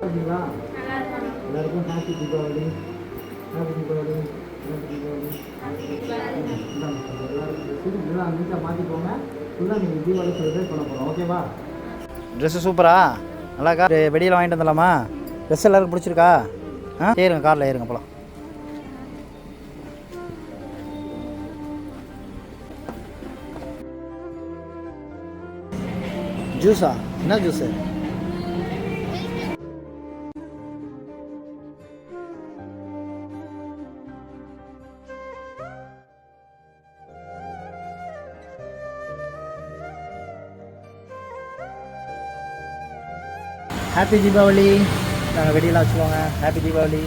ஓகேங்களா? எல்லாருக்கும் happy Deepavali. Happy Deepavali. Happy Deepavali. எல்லாருக்கும் எல்லாம் நீட்டாக மாற்றிக்கோங்க. ஃபுல்லாக நீங்கள் தீபாவளி செலிப்ரேட் பண்ண போகிறோம். ஓகேவா? ட்ரெஸ்ஸு சூப்பரா நல்லாக்கா. வெடியில் வாங்கிட்டு வந்துடலாமா? ட்ரெஸ் எல்லாருக்கும் பிடிச்சிருக்கா? ஏறுங்க, காரில் ஏறுங்க போகலாம். ஜூஸா? என்ன ஜூஸு? ஹாப்பி தீபாவளி. நாங்கள் வெடியெல்லாம் வச்சுக்கோங்க. ஹாப்பி தீபாவளி.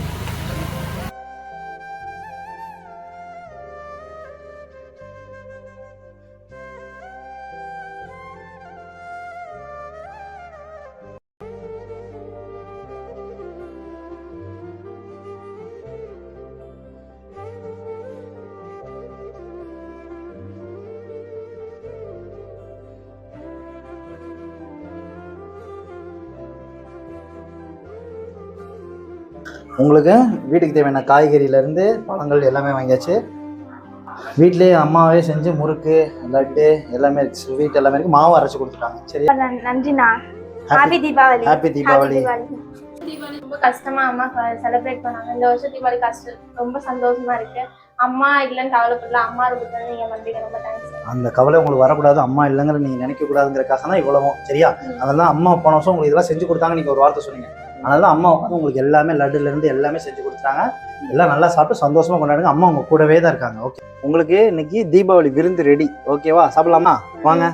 உங்களுக்கு வீட்டுக்கு தேவையான காய்கறியிலேருந்து பழங்கள் எல்லாமே வாங்கியாச்சு. வீட்லேயே அம்மாவே செஞ்சு முறுக்கு, லட்டு எல்லாமே இருக்குது. ஸ்வீட் எல்லாமே இருக்குது. மாவு அரைச்சி கொடுத்துட்டாங்க. சரி, நன்றிண்ணா. ஹாப்பி தீபாவளி. ஹாப்பி தீபாவளி. தீபாவளி ரொம்ப கஷ்டமா அம்மா செலிப்ரேட் பண்ணாங்க. இந்த வருஷம் தீபாவளி கஷ்டம், ரொம்ப சந்தோஷமா இருக்கு. அம்மா இல்லைன்னு கவலைப்படல. அம்மா இருக்கிறது நீங்க நம்பிக்கை, ரொம்ப தேங்க்ஸ். அந்த கவலை உங்களுக்கு வரக்கூடாது. அம்மா இல்லைங்கிற நீங்கள் நினைக்கக்கூடாதுங்கிறக்காக தான் இவ்வளவும். சரியா? அதெல்லாம் அம்மா போன வருஷம் உங்களுக்கு இதெல்லாம் செஞ்சு கொடுத்தாங்க. நீங்கள் ஒரு வார்த்தை சொன்னீங்க. அதனால அம்மா உட்காந்து உங்களுக்கு எல்லாமே லட்டுலேருந்து எல்லாமே செஞ்சு கொடுத்துட்டாங்க. எல்லாம் நல்லா சாப்பிட்டு சந்தோஷமாக கொண்டாடுங்க. அம்மா உங்கள் கூடவே தான் இருக்காங்க. ஓகே, உங்களுக்கு இன்னைக்கு தீபாவளி விருந்து ரெடி. ஓகேவா? சாப்பிடலாமா? வாங்க.